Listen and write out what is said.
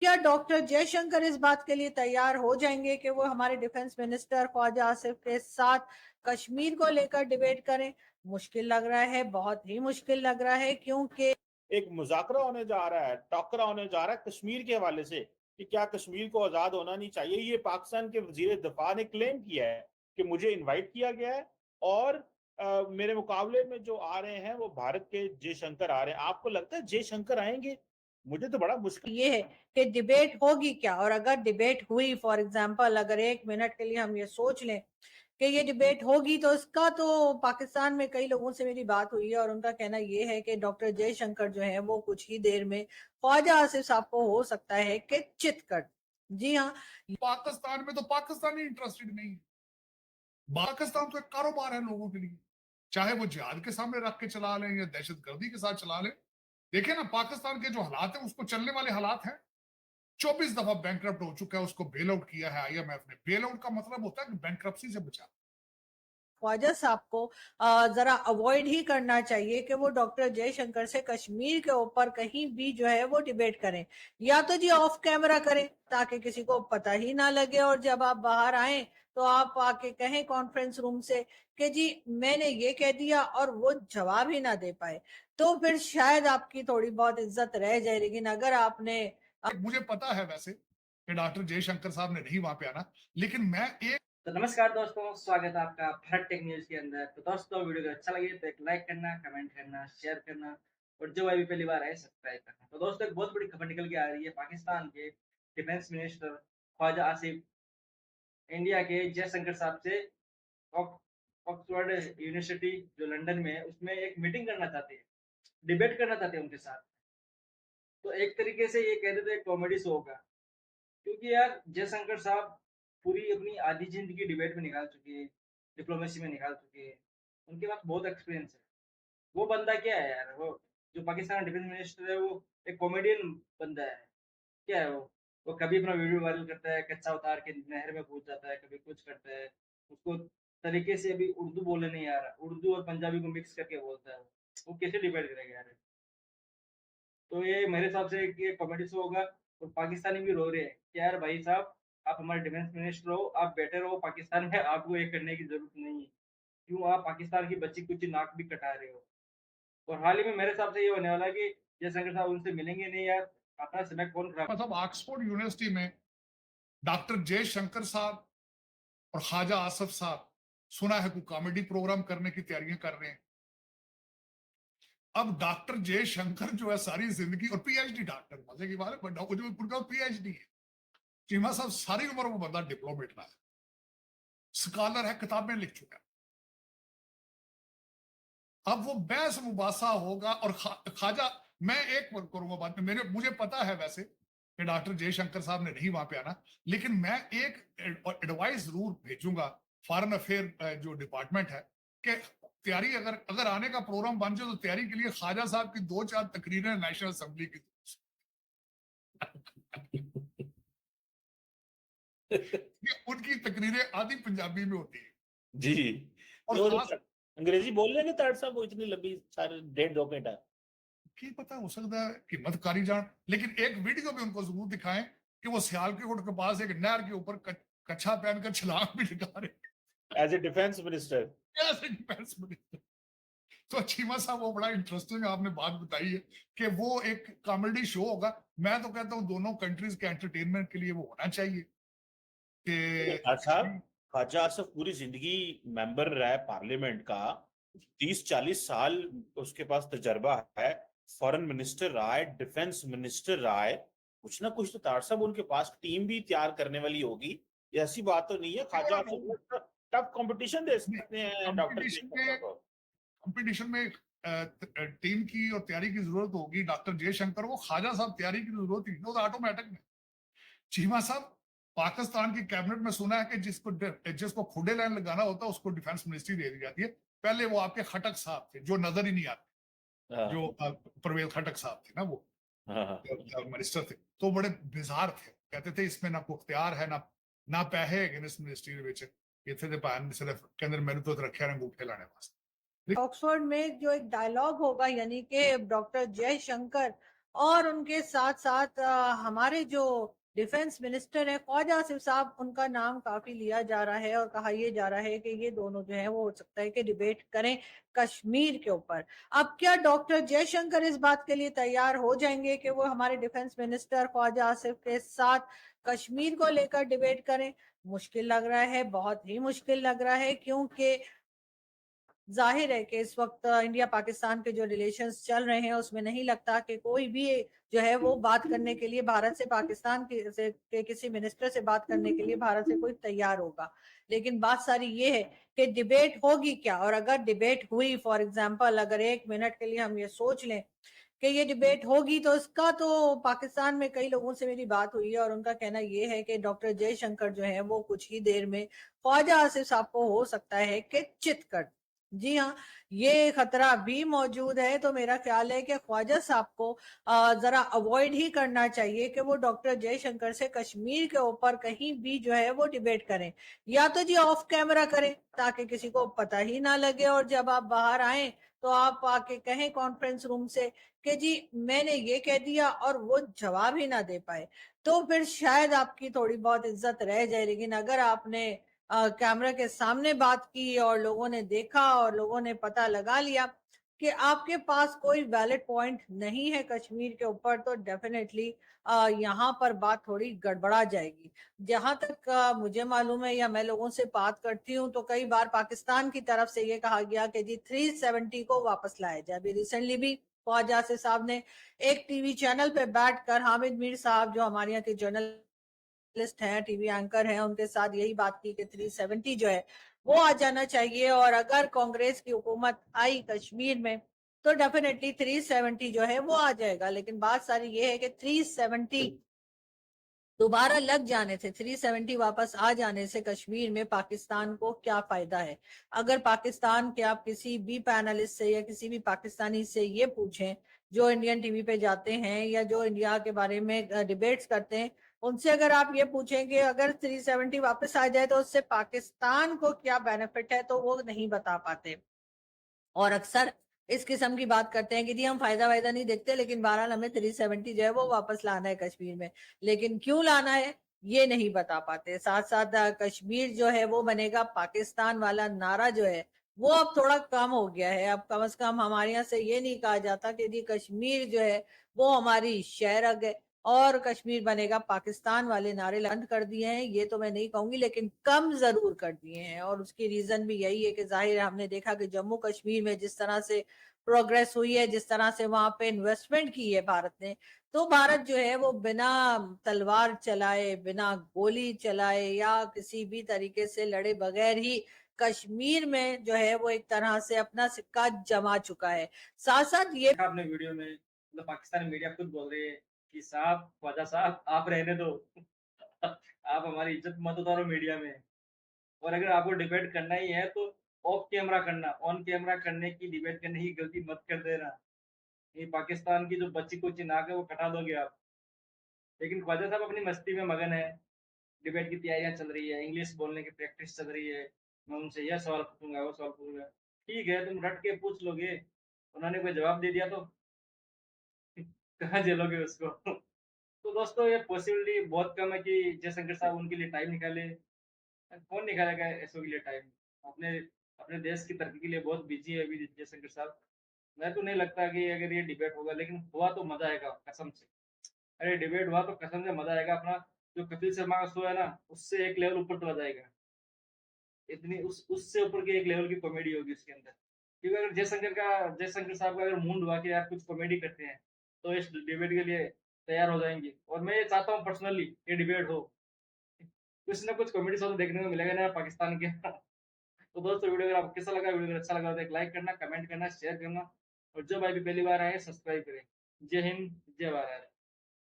क्या डॉक्टर जयशंकर इस बात के लिए तैयार हो जाएंगे कि वो हमारे डिफेंस मिनिस्टर ख्वाजा आसिफ के साथ कश्मीर को लेकर डिबेट करें? मुश्किल लग रहा है, बहुत ही मुश्किल लग रहा है, क्योंकि एक मुजाकरा होने जा रहा है, टकरा होने जा रहा है कश्मीर के हवाले से कि क्या कश्मीर को आजाद होना नहीं चाहिए। ये पाकिस्तान के वजीर दफा ने क्लेम किया है कि मुझे इनवाइट किया गया है और मेरे मुकाबले में जो आ रहे हैं वो भारत के जयशंकर आ रहे हैं। आपको लगता है जयशंकर आएंगे? मुझे तो बड़ा मुश्किल। ये है कि डिबेट होगी क्या, और अगर डिबेट हुई, फॉर एग्जांपल अगर एक मिनट के लिए हम ये सोच लें कि ये डिबेट होगी, तो इसका तो पाकिस्तान में कई लोगों से मेरी बात हुई है और उनका कहना ये है कि डॉक्टर जयशंकर जो है वो कुछ ही देर में ख्वाजा आसिफ साहब को हो सकता है कि चित कर। जी हाँ। पाकिस्तान में तो पाकिस्तानी इंटरेस्टेड नहीं है। पाकिस्तान तो एक कारोबार है लोगों के लिए, चाहे वो जिहाद के सामने रख के चला लें या दहशतगर्दी के साथ चला लें। देखिए ना, पाकिस्तान के जो हालात है उसको चलने वाले हालात हैं। 24 दफा बैंकरप्ट हो चुका है, उसको बेल आउट किया है आईएमएफ ने। बेल आउट का मतलब होता है कि बैंकरप्सी से बचा। ख्वाजा साहब को जरा अवॉइड ही करना चाहिए कि वो डॉक्टर जयशंकर से कश्मीर के ऊपर कहीं भी जो है वो डिबेट करें, या तो जी ऑफ कैमरा करें ताकि किसी को पता ही ना लगे, और जब आप बाहर आए तो आप आके कहें कॉन्फ्रेंस रूम से कि जी मैंने ये कह दिया, और वो जवाब ही ना दे पाए, तो फिर शायद आपकी थोड़ी बहुत इज्जत रह जाए। लेकिन अगर आपने मुझे पता है वैसे कि डॉक्टर जयशंकर साहब ने नहीं वहां पे आना, लेकिन मैं एक तो नमस्कार दोस्तों, स्वागत है आपका भारत टेक न्यूज के अंदर। तो दोस्तों, वीडियो को अच्छा लगे तो एक लाइक करना, कमेंट करना, शेयर करना, और जो अभी पहली बार है सब्सक्राइब करना। तो दोस्तों, एक बहुत बड़ी खबर निकल के आ रही है। पाकिस्तान के defence minister Khawaja Asif India के जयशंकर साहब से ऑक्सफोर्ड यूनिवर्सिटी जो लंदन में है उसमें एक मीटिंग करना चाहते हैं, डिबेट करना चाहते हैं उनके साथ। तो एक तरीके से ये कह देते हैं कॉमेडी शो होगा, क्योंकि यार जयशंकर साहब पूरी अपनी आधी जिंदगी डिबेट में निकाल चुके हैं, डिप्लोमेसी में निकाल चुके हैं। उनके पास बहुत एक्सपीरियंस है। वो बंदा क्या है यार, वो जो पाकिस्तान डिफेंस मिनिस्टर है वो एक कॉमेडियन बंदा है। क्या है वो कभी अपना वीडियो वायरल करता है, कच्चा उतार के नहर में कूद जाता है, कभी कुछ करता है। उसको तरीके से अभी उर्दू बोलने नहीं आ रहा, उर्दू और पंजाबी को मिक्स करके बोलता है। वो कैसे डिबेट करेगा यार? तो ये मेरे हिसाब से ये कॉमेडी शो होगा। और पाकिस्तानी भी रो रहे हैं कि यार भाई साहब, आप हमारे डिफेंस मिनिस्टर हो, आप बेटर हो पाकिस्तान में, आपको ये करने की जरूरत नहीं है। क्यों आप पाकिस्तान की बच्ची कुछ नाक भी कटा रहे हो? और हाल ही में मेरे हिसाब से ये होने वाला है कि जयशंकर साहब उनसे मिलेंगे नहीं यार। अपना समय कौन खराब। मतलब ऑक्सफोर्ड यूनिवर्सिटी में डॉक्टर जयशंकर साहब और ख्वाजा आसिफ साहब, सुना है कोई कॉमेडी प्रोग्राम करने की तैयारियां कर रहे हैं। अब डॉक्टर जयशंकर जो है सारी जिंदगी, और पीएचडी डॉक्टर, मजे की बात है, उनका पीएचडी है। चीमा साहब सारी उम्र वो बंदा डिप्लोमेट रहा है, स्कॉलर है, किताबें लिख चुका है। अब वो बहस मुबासा होगा। और ख्वाजा, मैं एक वर्क करूंगा बात में, मुझे पता है वैसे कि डॉक्टर जयशंकर साहब ने नहीं वहां पे आना, लेकिन मैं एक एडवाइस जरूर भेजूंगा फॉरेन अफेयर जो डिपार्टमेंट है कि तैयारी, अगर अगर आने का प्रोग्राम बन जाए तो तैयारी के लिए ख्वाजा साहब की 2-4 तकरीरें नेशनल असेंबली की उनकी तकरीरें आधी पंजाबी में होती है। जी। और तो खास अंग्रेजी बोल लेंगे तार साहब वो इतनी लंबी, सारे 1.5-2 घंटा? की पता, हो सकता है कि मत कारी जान, लेकिन एक वीडियो में उनको जरूर दिखाएं कि वो सियालकोट के पास एक नहर के ऊपर कच्छा पहनकर छलांग भी लगा रहे एज ए डिफेंस मिनिस्टर। ऐसे डिफेंस मिनिस्टर। तो चीमा साहब, वो बड़ा इंटरेस्टिंग आपने बात बताई है कि वो एक कॉमेडी शो होगा। मैं तो कहता हूँ दोनों कंट्रीज के एंटरटेनमेंट के लिए वो होना चाहिए साहब, कि ख्वाजा आसिफ पूरी जिंदगी मेंबर रहा है पार्लियामेंट का, 30-40 साल उसके पास तजर्बा है, फॉरेन मिनिस्टर रहा है, डिफेंस मिनिस्टर रहा है। कुछ ना कुछ तो तार साहब उनके पास टीम भी तैयार करने वाली होगी। ये ऐसी बात तो नहीं है ख्वाजा आसिफ टफ कंपटीशन दे सकते हैं डॉक्टर कंपटीशन जयशंकर में को। कंपटीशन में टीम की और तैयारी की जरूरत होगी। डॉक्टर जयशंकर को, ख्वाजा साहब तैयारी की जरूरत ही नहीं, तो ऑटोमेटिक में। चीमा साहब, पाकिस्तान की कैबिनेट में सुना है कि जिसको खुडे लाइन लगाना होता है उसको डिफेंस मिनिस्ट्री दे दी जाती है। पहले वो आपके खटक साहब थे जो नजर ही नहीं आते, जो परवेज खटक साहब थे ना, वो मिनिस्टर थे, तो बड़े बिजार थे। कहते थे इसमें ना पुख्तियार है ना पैसे है इस मिनिस्ट्री इतने भैन सिर्फ कहते मैंने तो रखे अंगूठे लाने वास्ते। ऑक्सफोर्ड में जो एक डायलॉग होगा, यानी कि डॉक्टर जयशंकर और उनके साथ साथ हमारे जो डिफेंस मिनिस्टर है ख्वाजा आसिफ साहब, उनका नाम काफी लिया जा रहा है और कहा यह जा रहा है कि ये दोनों जो है वो हो सकता है कि डिबेट करें कश्मीर के ऊपर। अब क्या डॉक्टर जयशंकर इस बात के लिए तैयार हो जाएंगे कि वो हमारे डिफेंस मिनिस्टर ख्वाजा आसिफ के साथ कश्मीर को लेकर डिबेट करें? मुश्किल लग रहा है, बहुत ही मुश्किल लग रहा है, क्योंकि जाहिर है कि इस वक्त इंडिया पाकिस्तान के जो रिलेशंस चल रहे हैं उसमें नहीं लगता कि कोई भी जो है वो बात करने के लिए भारत से, पाकिस्तान के किसी मिनिस्टर से बात करने के लिए भारत से कोई तैयार होगा। लेकिन बात सारी ये है कि डिबेट होगी क्या, और अगर डिबेट हुई, फॉर एग्जांपल अगर 1 मिनट के लिए हम ये सोच लें कि ये डिबेट होगी, तो इसका तो पाकिस्तान में कई लोगों से मेरी बात हुई है और उनका कहना ये है कि डॉक्टर जयशंकर जो है वो कुछ ही देर में ख्वाजा आसिफ साहब को हो सकता है कि चित कर। जी हाँ, ये खतरा भी मौजूद है। तो मेरा ख्याल है कि ख्वाजा साहब को जरा अवॉइड ही करना चाहिए कि वो डॉक्टर जयशंकर से कश्मीर के ऊपर कहीं भी जो है वो डिबेट करें। या तो जी ऑफ कैमरा करें ताकि किसी को पता ही ना लगे, और जब आप बाहर आए तो आप आके कहें कॉन्फ्रेंस रूम से कि जी मैंने ये कह दिया, और वो जवाब ही ना दे पाए, तो फिर शायद आपकी थोड़ी बहुत इज्जत रह जाए। लेकिन अगर आपने कैमरा के सामने बात की और लोगों ने देखा और लोगों ने पता लगा लिया कि आपके पास कोई वैलिड पॉइंट नहीं है कश्मीर के ऊपर, तो डेफिनेटली यहाँ पर बात थोड़ी गड़बड़ा जाएगी। जहां तक मुझे मालूम है या मैं लोगों से बात करती हूँ, तो कई बार पाकिस्तान की तरफ से ये कहा गया कि जी 370 को वापस लाया जाए। अभी रिसेंटली भी ख्वाजा आसिफ साहब ने एक टीवी चैनल पे बैठकर हामिद मीर साहब, जो हमारे यहाँ के जर्नलिस्ट हैं, टीवी एंकर हैं, उनके साथ यही बात की कि 370 जो है वो आ जाना चाहिए, और अगर कांग्रेस की हुकूमत आई कश्मीर में तो डेफिनेटली 370 जो है वो आ जाएगा। लेकिन बात सारी ये है कि 370 दोबारा लग जाने से, 370 वापस आ जाने से कश्मीर में पाकिस्तान को क्या फायदा है? अगर पाकिस्तान के आप किसी भी पैनलिस्ट से या किसी भी पाकिस्तानी से ये पूछें जो इंडियन टीवी पे जाते हैं या जो इंडिया के बारे में डिबेट्स करते हैं, उनसे अगर आप ये पूछें कि अगर 370 वापस आ जाए तो उससे पाकिस्तान को क्या बेनिफिट है, तो वो नहीं बता पाते। और अक्सर इस किस्म की बात करते हैं कि जी हम फायदा वायदा नहीं देखते, लेकिन बहरहाल हमें 370 जो है वो वापस लाना है कश्मीर में। लेकिन क्यों लाना है ये नहीं बता पाते। साथ साथ कश्मीर जो है वो बनेगा पाकिस्तान वाला नारा जो है वो अब थोड़ा कम हो गया है। अब कम से कम हमारे यहाँ से ये नहीं कहा जाता कि जी कश्मीर जो है वो हमारी शहरग है और कश्मीर बनेगा पाकिस्तान वाले नारे बंद कर दिए हैं। ये तो मैं नहीं कहूंगी, लेकिन कम जरूर कर दिए हैं। और उसकी रीजन भी यही है कि जाहिर है हमने देखा कि जम्मू कश्मीर में जिस तरह से प्रोग्रेस हुई है, जिस तरह से वहां पे इन्वेस्टमेंट की है भारत ने, तो भारत जो है वो बिना तलवार चलाए, बिना गोली चलाए या किसी भी तरीके से लड़े बगैर ही कश्मीर में जो है वो एक तरह से अपना सिक्का जमा चुका है। साथ साथ ये देखा आपने वीडियो में, मतलब पाकिस्तानी मीडिया खुद बोल रही है कि साहब ख्वाजा साहब आप रहने दो आप हमारी इज्जत मत उतारो मीडिया में। और अगर आपको डिबेट करना ही है तो ऑफ कैमरा करना, ऑन कैमरा करने की डिबेट करने की गलती मत कर देना। ये पाकिस्तान की जो बच्ची कुची नाक है वो कटा दोगे आप। लेकिन ख्वाजा साहब अपनी मस्ती में मगन है, डिबेट की तैयारियां चल रही है, इंग्लिश बोलने की प्रैक्टिस चल रही है। मैं उनसे यह सवाल पूछूंगा, वो सवाल पूछूंगा। ठीक है, तुम रट के पूछ लोगे, उन्होंने कोई जवाब दे दिया तो कहाँ झेलोगे उसको तो दोस्तों ये पॉसिबिलिटी बहुत कम है कि जयशंकर साहब उनके लिए टाइम निकाले। कौन निकालेगा ऐसो के लिए टाइम? अपने अपने देश की तरक्की के लिए बहुत बिजी है अभी जयशंकर साहब। मैं तो नहीं लगता कि अगर ये डिबेट होगा, लेकिन हुआ तो मजा आएगा कसम से। अरे डिबेट हुआ तो कसम से मजा आएगा। अपना जो कपिल शर्मा का शो है ना, उससे एक लेवल ऊपर चला जाएगा। इतनी उससे ऊपर की एक लेवल की कॉमेडी होगी उसके अंदर। क्योंकि अगर जयशंकर साहब का अगर मूड हुआ कि यार कुछ कॉमेडी करते हैं, तो इस डिबेट के लिए तैयार हो जाएंगे। और मैं ये चाहता हूँ पर्सनली ये डिबेट हो, कुछ ना कुछ कॉमेडी शो तो देखने को मिलेगा ना पाकिस्तान के तो दोस्तों वीडियो अगर आपको कैसा लगा, वीडियो अगर अच्छा लगा तो एक लाइक करना, कमेंट करना, शेयर करना, और जो भाई भी पहली बार आए सब्सक्राइब करें। जय हिंद, जय भारत।